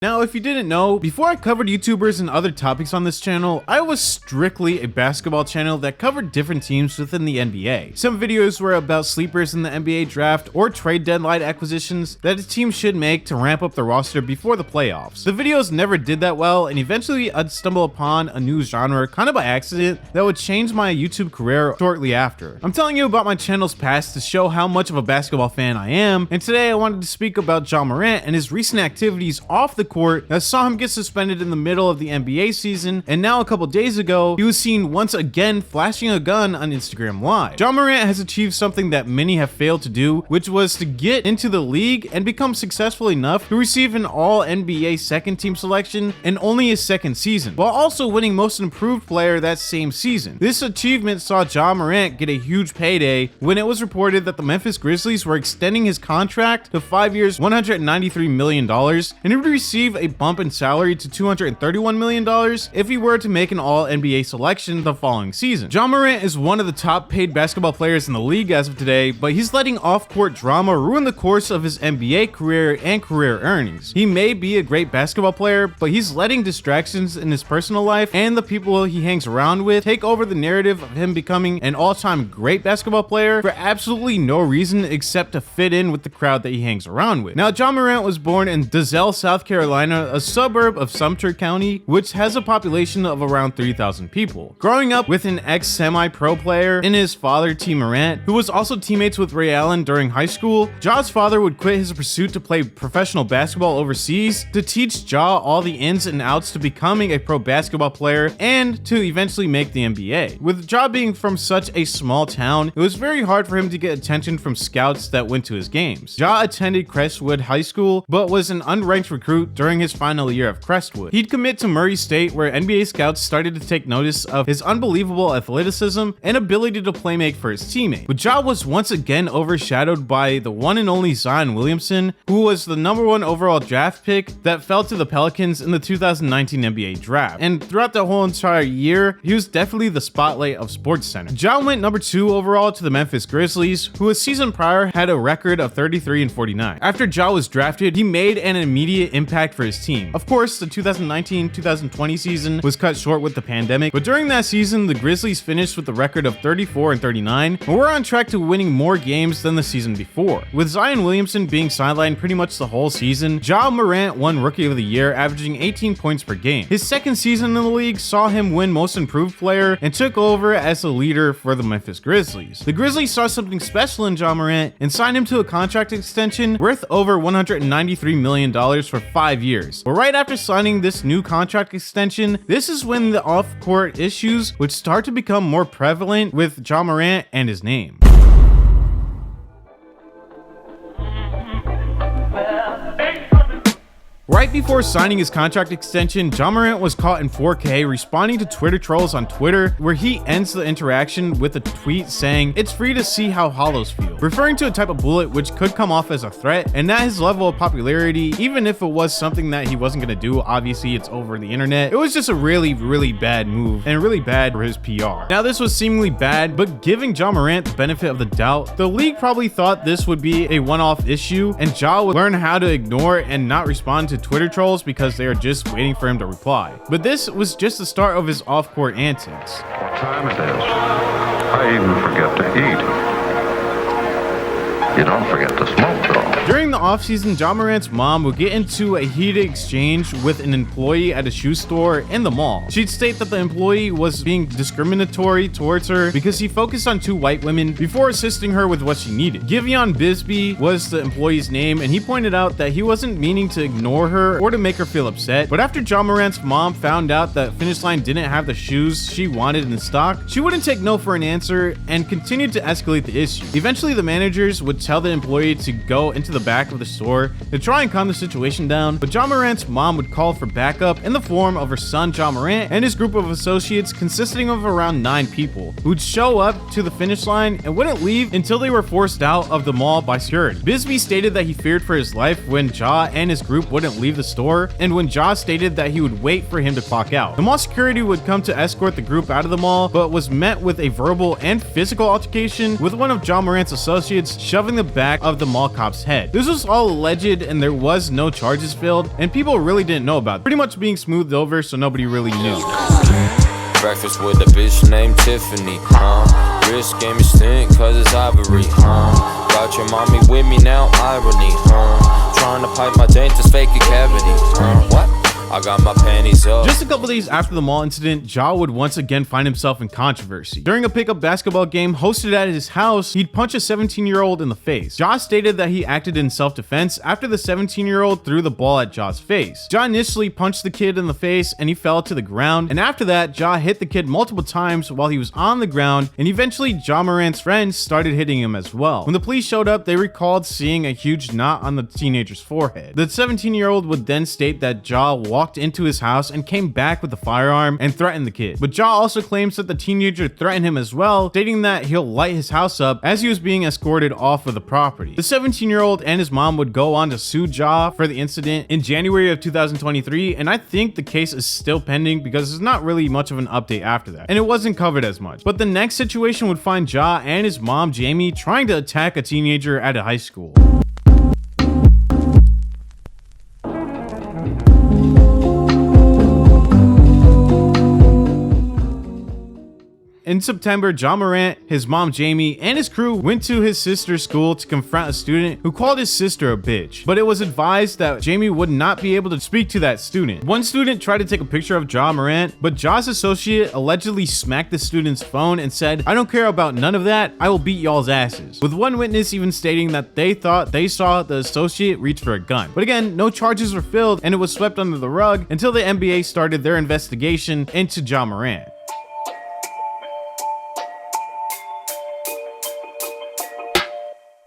Now, if you didn't know, before I covered YouTubers and other topics on this channel, I was strictly a basketball channel that covered different teams within the NBA. Some videos were about sleepers in the NBA draft or trade deadline acquisitions that a team should make to ramp up the roster before the playoffs. The videos never did that well, and eventually I'd stumble upon a new genre kind of by accident that would change my YouTube career shortly after. I'm telling you about my channel's past to show how much of a basketball fan I am, and today I wanted to speak about Ja Morant and his recent activities off the court that saw him get suspended in the middle of the NBA season, and now a couple days ago, he was seen once again flashing a gun on Instagram Live. Ja Morant has achieved something that many have failed to do, which was to get into the league and become successful enough to receive an All-NBA second team selection in only his second season, while also winning Most Improved Player that same season. This achievement saw Ja Morant get a huge payday when it was reported that the Memphis Grizzlies were extending his contract to 5 years, $193 million, and he would receive a bump in salary to $231 million if he were to make an All-NBA selection the following season. Ja Morant is one of the top paid basketball players in the league as of today, but he's letting off-court drama ruin the course of his NBA career and career earnings. He may be a great basketball player, but he's letting distractions in his personal life and the people he hangs around with take over the narrative of him becoming an all-time great basketball player for absolutely no reason except to fit in with the crowd that he hangs around with. Now, Ja Morant was born in Dalzell, South Carolina, a suburb of Sumter County, which has a population of around 3,000 people. Growing up with an ex-semi-pro player in his father, T. Morant, who was also teammates with Ray Allen during high school, Ja's father would quit his pursuit to play professional basketball overseas to teach Ja all the ins and outs to becoming a pro basketball player and to eventually make the NBA. With Ja being from such a small town, it was very hard for him to get attention from scouts that went to his games. Ja attended Crestwood High School, but was an unranked recruit during his final year of Crestwood. He'd commit to Murray State, where NBA scouts started to take notice of his unbelievable athleticism and ability to playmake for his teammate. But Ja was once again overshadowed by the one and only Zion Williamson, who was the #1 overall draft pick that fell to the Pelicans in the 2019 NBA draft. And throughout the whole entire year, he was definitely the spotlight of SportsCenter. Ja went #2 overall to the Memphis Grizzlies, who a season prior had a record of 33-49. After Ja was drafted, he made an immediate impact for his team. Of course, the 2019-2020 season was cut short with the pandemic, but during that season, the Grizzlies finished with a record of 34-39, and were on track to winning more games than the season before. With Zion Williamson being sidelined pretty much the whole season, Ja Morant won Rookie of the Year, averaging 18 points per game. His second season in the league saw him win Most Improved Player and took over as the leader for the Memphis Grizzlies. The Grizzlies saw something special in Ja Morant and signed him to a contract extension worth over $193 million for 5 years. But right after signing this new contract extension, this is when the off-court issues would start to become more prevalent with Ja Morant and his name. Right before signing his contract extension, Ja Morant was caught in 4K responding to Twitter trolls on Twitter, where he ends the interaction with a tweet saying, "It's free to see how hollows feel," referring to a type of bullet which could come off as a threat, and at his level of popularity, even if it was something that he wasn't going to do, obviously it's over the internet, it was just a really bad move and really bad for his PR. Now, this was seemingly bad, but giving Ja Morant the benefit of the doubt, the league probably thought this would be a one-off issue and Ja would learn how to ignore and not respond to Twitter trolls because they are just waiting for him to reply. But this was just the start of his off-court antics. What time it is? I even forget to eat. You don't forget to smoke, though. During the offseason, Ja Morant's mom would get into a heated exchange with an employee at a shoe store in the mall. She'd state that the employee was being discriminatory towards her because he focused on 2 white women before assisting her with what she needed. Giveon Bisbee was the employee's name, and he pointed out that he wasn't meaning to ignore her or to make her feel upset, but after Ja Morant's mom found out that Finish Line didn't have the shoes she wanted in stock, she wouldn't take no for an answer and continued to escalate the issue. Eventually, the managers would tell the employee to go into the back of the store to try and calm the situation down, but Ja Morant's mom would call for backup in the form of her son Ja Morant and his group of associates consisting of around 9 people, who'd show up to the Finish Line and wouldn't leave until they were forced out of the mall by security. Bisbee stated that he feared for his life when Ja and his group wouldn't leave the store, and when Ja stated that he would wait for him to clock out. The mall security would come to escort the group out of the mall, but was met with a verbal and physical altercation, with one of Ja Morant's associates shoving the back of the mall cop's head. head. This was all alleged and there was no charges filed, and people really didn't know about it, pretty much being smoothed over so nobody really knew. Breakfast with a bitch named Tiffany, Wrist game is thin cause it's ivory, Got your mommy with me now, irony, Trying to pipe my dentist, fake a cavity, What? I got my panties up. Just a couple days after the mall incident, Ja would once again find himself in controversy. During a pickup basketball game hosted at his house, he'd punch a 17-year-old in the face. Ja stated that he acted in self-defense after the 17-year-old threw the ball at Ja's face. Ja initially punched the kid in the face and he fell to the ground, and after that, Ja hit the kid multiple times while he was on the ground, and eventually Ja Morant's friends started hitting him as well. When the police showed up, they recalled seeing a huge knot on the teenager's forehead. The 17-year-old would then state that Ja walked into his house and came back with a firearm and threatened the kid. But Ja also claims that the teenager threatened him as well, stating that he'll light his house up as he was being escorted off of the property. The 17-year-old and his mom would go on to sue Ja for the incident in January of 2023, and I think the case is still pending because there's not really much of an update after that, and it wasn't covered as much. But the next situation would find Ja and his mom Jamie trying to attack a teenager at a high school. In September, Ja Morant, his mom Jamie, and his crew went to his sister's school to confront a student who called his sister a bitch, but it was advised that Jamie would not be able to speak to that student. One student tried to take a picture of Ja Morant, but Ja's associate allegedly smacked the student's phone and said, "I don't care about none of that, I will beat y'all's asses," with one witness even stating that they thought they saw the associate reach for a gun. But again, no charges were filed and it was swept under the rug until the NBA started their investigation into Ja Morant.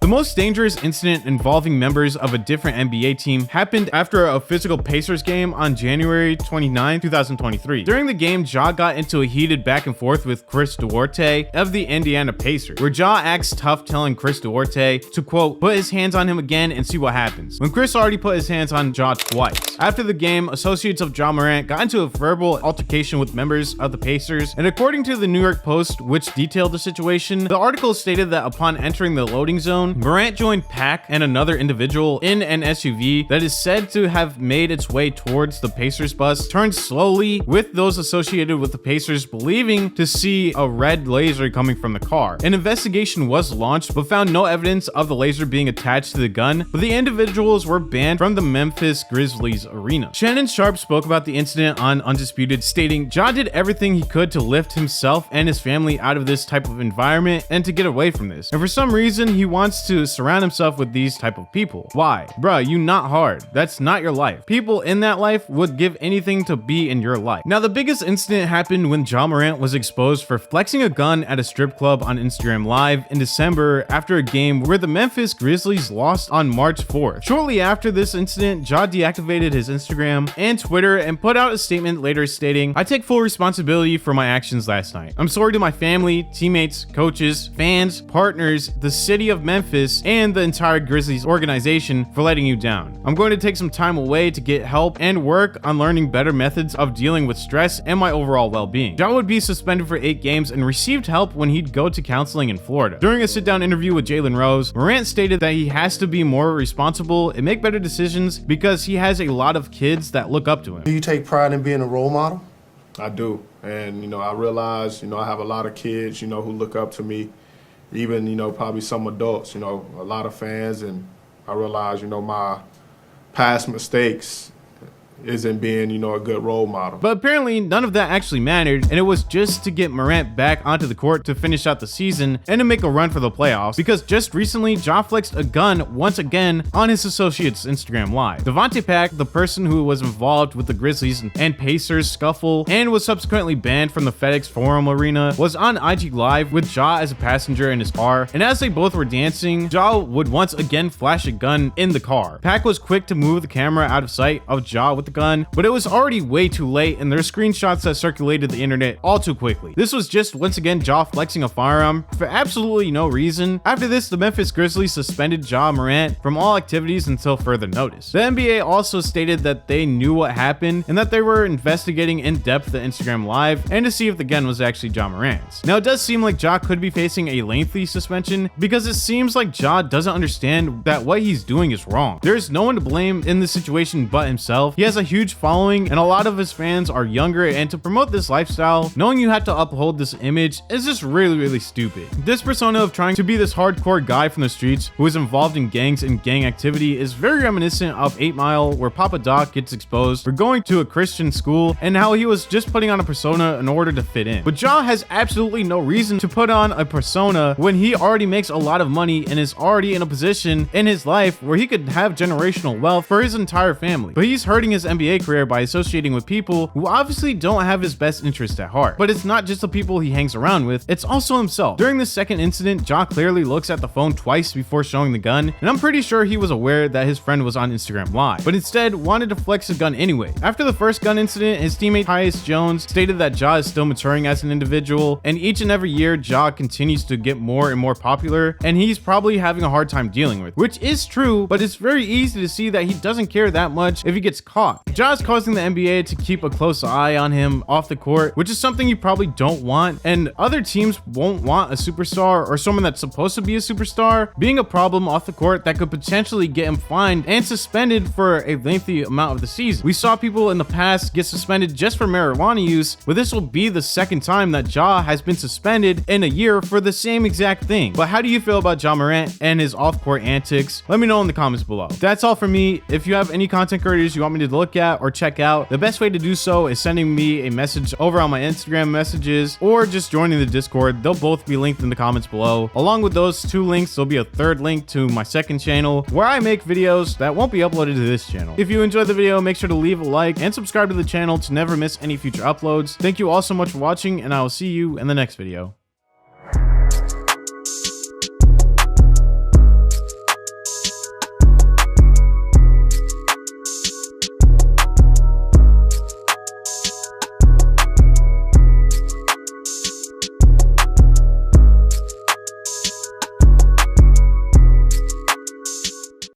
The most dangerous incident involving members of a different NBA team happened after a physical Pacers game on January 29, 2023. During the game, Ja got into a heated back and forth with Chris Duarte of the Indiana Pacers, where Ja acts tough, telling Chris Duarte to, quote, put his hands on him again and see what happens, when Chris already put his hands on Ja twice. After the game, associates of Ja Morant got into a verbal altercation with members of the Pacers, and according to the New York Post, which detailed the situation, the article stated that upon entering the loading zone, Morant joined Pac and another individual in an SUV that is said to have made its way towards the Pacers bus, turned slowly, with those associated with the Pacers believing to see a red laser coming from the car. An investigation was launched but found no evidence of the laser being attached to the gun, but the individuals were banned from the Memphis Grizzlies arena. Shannon Sharpe spoke about the incident on Undisputed, stating, Ja did everything he could to lift himself and his family out of this type of environment and to get away from this, and for some reason he wants to surround himself with these type of people. Why? Bruh, you not hard. That's not your life. People in that life would give anything to be in your life. Now, the biggest incident happened when Ja Morant was exposed for flexing a gun at a strip club on Instagram Live in December after a game where the Memphis Grizzlies lost on March 4th. Shortly after this incident, Ja deactivated his Instagram and Twitter and put out a statement later stating, "I take full responsibility for my actions last night. I'm sorry to my family, teammates, coaches, fans, partners, the city of Memphis, and the entire Grizzlies organization for letting you down. I'm going to take some time away to get help and work on learning better methods of dealing with stress and my overall well-being." Ja would be suspended for 8 games and received help when he'd go to counseling in Florida. During a sit-down interview with Jalen Rose, Morant stated that he has to be more responsible and make better decisions because he has a lot of kids that look up to him. Do you take pride in being a role model? I do. And, I realize, I have a lot of kids, who look up to me. Even, probably some adults, a lot of fans, and I realize, my past mistakes isn't being, a good role model. But apparently none of that actually mattered, and it was just to get Morant back onto the court to finish out the season and to make a run for the playoffs, because just recently Ja flexed a gun once again on his associate's Instagram Live. Devontae Pack, the person who was involved with the Grizzlies and Pacers scuffle and was subsequently banned from the FedEx Forum Arena, was on IG Live with Ja as a passenger in his car, and as they both were dancing, Ja would once again flash a gun in the car. Pack was quick to move the camera out of sight of Ja with the gun, but it was already way too late and there are screenshots that circulated the internet all too quickly. This was just once again Ja flexing a firearm for absolutely no reason. After this, the Memphis Grizzlies suspended Ja Morant from all activities until further notice. The NBA also stated that they knew what happened and that they were investigating in depth the Instagram Live and to see if the gun was actually Ja Morant's. Now, it does seem like Ja could be facing a lengthy suspension because it seems like Ja doesn't understand that what he's doing is wrong. There's no one to blame in this situation but himself. He has a huge following and a lot of his fans are younger, and to promote this lifestyle, knowing you have to uphold this image is just really stupid. This persona of trying to be this hardcore guy from the streets who is involved in gangs and gang activity is very reminiscent of 8 Mile, where Papa Doc gets exposed for going to a Christian school and how he was just putting on a persona in order to fit in. But Ja has absolutely no reason to put on a persona when he already makes a lot of money and is already in a position in his life where he could have generational wealth for his entire family. But he's hurting his NBA career by associating with people who obviously don't have his best interest at heart. But it's not just the people he hangs around with, it's also himself. During this second incident, Ja clearly looks at the phone twice before showing the gun, and I'm pretty sure he was aware that his friend was on Instagram Live, but instead wanted to flex a gun anyway. After the first gun incident, his teammate Tyus Jones stated that Ja is still maturing as an individual, and each and every year Ja continues to get more and more popular, and he's probably having a hard time dealing with, which is true, but it's very easy to see that he doesn't care that much if he gets caught. Ja is causing the NBA to keep a close eye on him off the court, which is something you probably don't want, and other teams won't want a superstar or someone that's supposed to be a superstar being a problem off the court that could potentially get him fined and suspended for a lengthy amount of the season. We saw people in the past get suspended just for marijuana use, but this will be the second time that Ja has been suspended in a year for the same exact thing. But how do you feel about Ja Morant and his off-court antics? Let me know in the comments below. That's all for me. If you have any content creators you want me to look at or check out, the best way to do so is sending me a message over on my Instagram messages or just joining the Discord. They'll both be linked in the comments below. Along with those two links, there'll be a third link to my second channel where I make videos that won't be uploaded to this channel. If you enjoyed the video, make sure to leave a like and subscribe to the channel to never miss any future uploads. Thank you all so much for watching, and I will see you in the next video.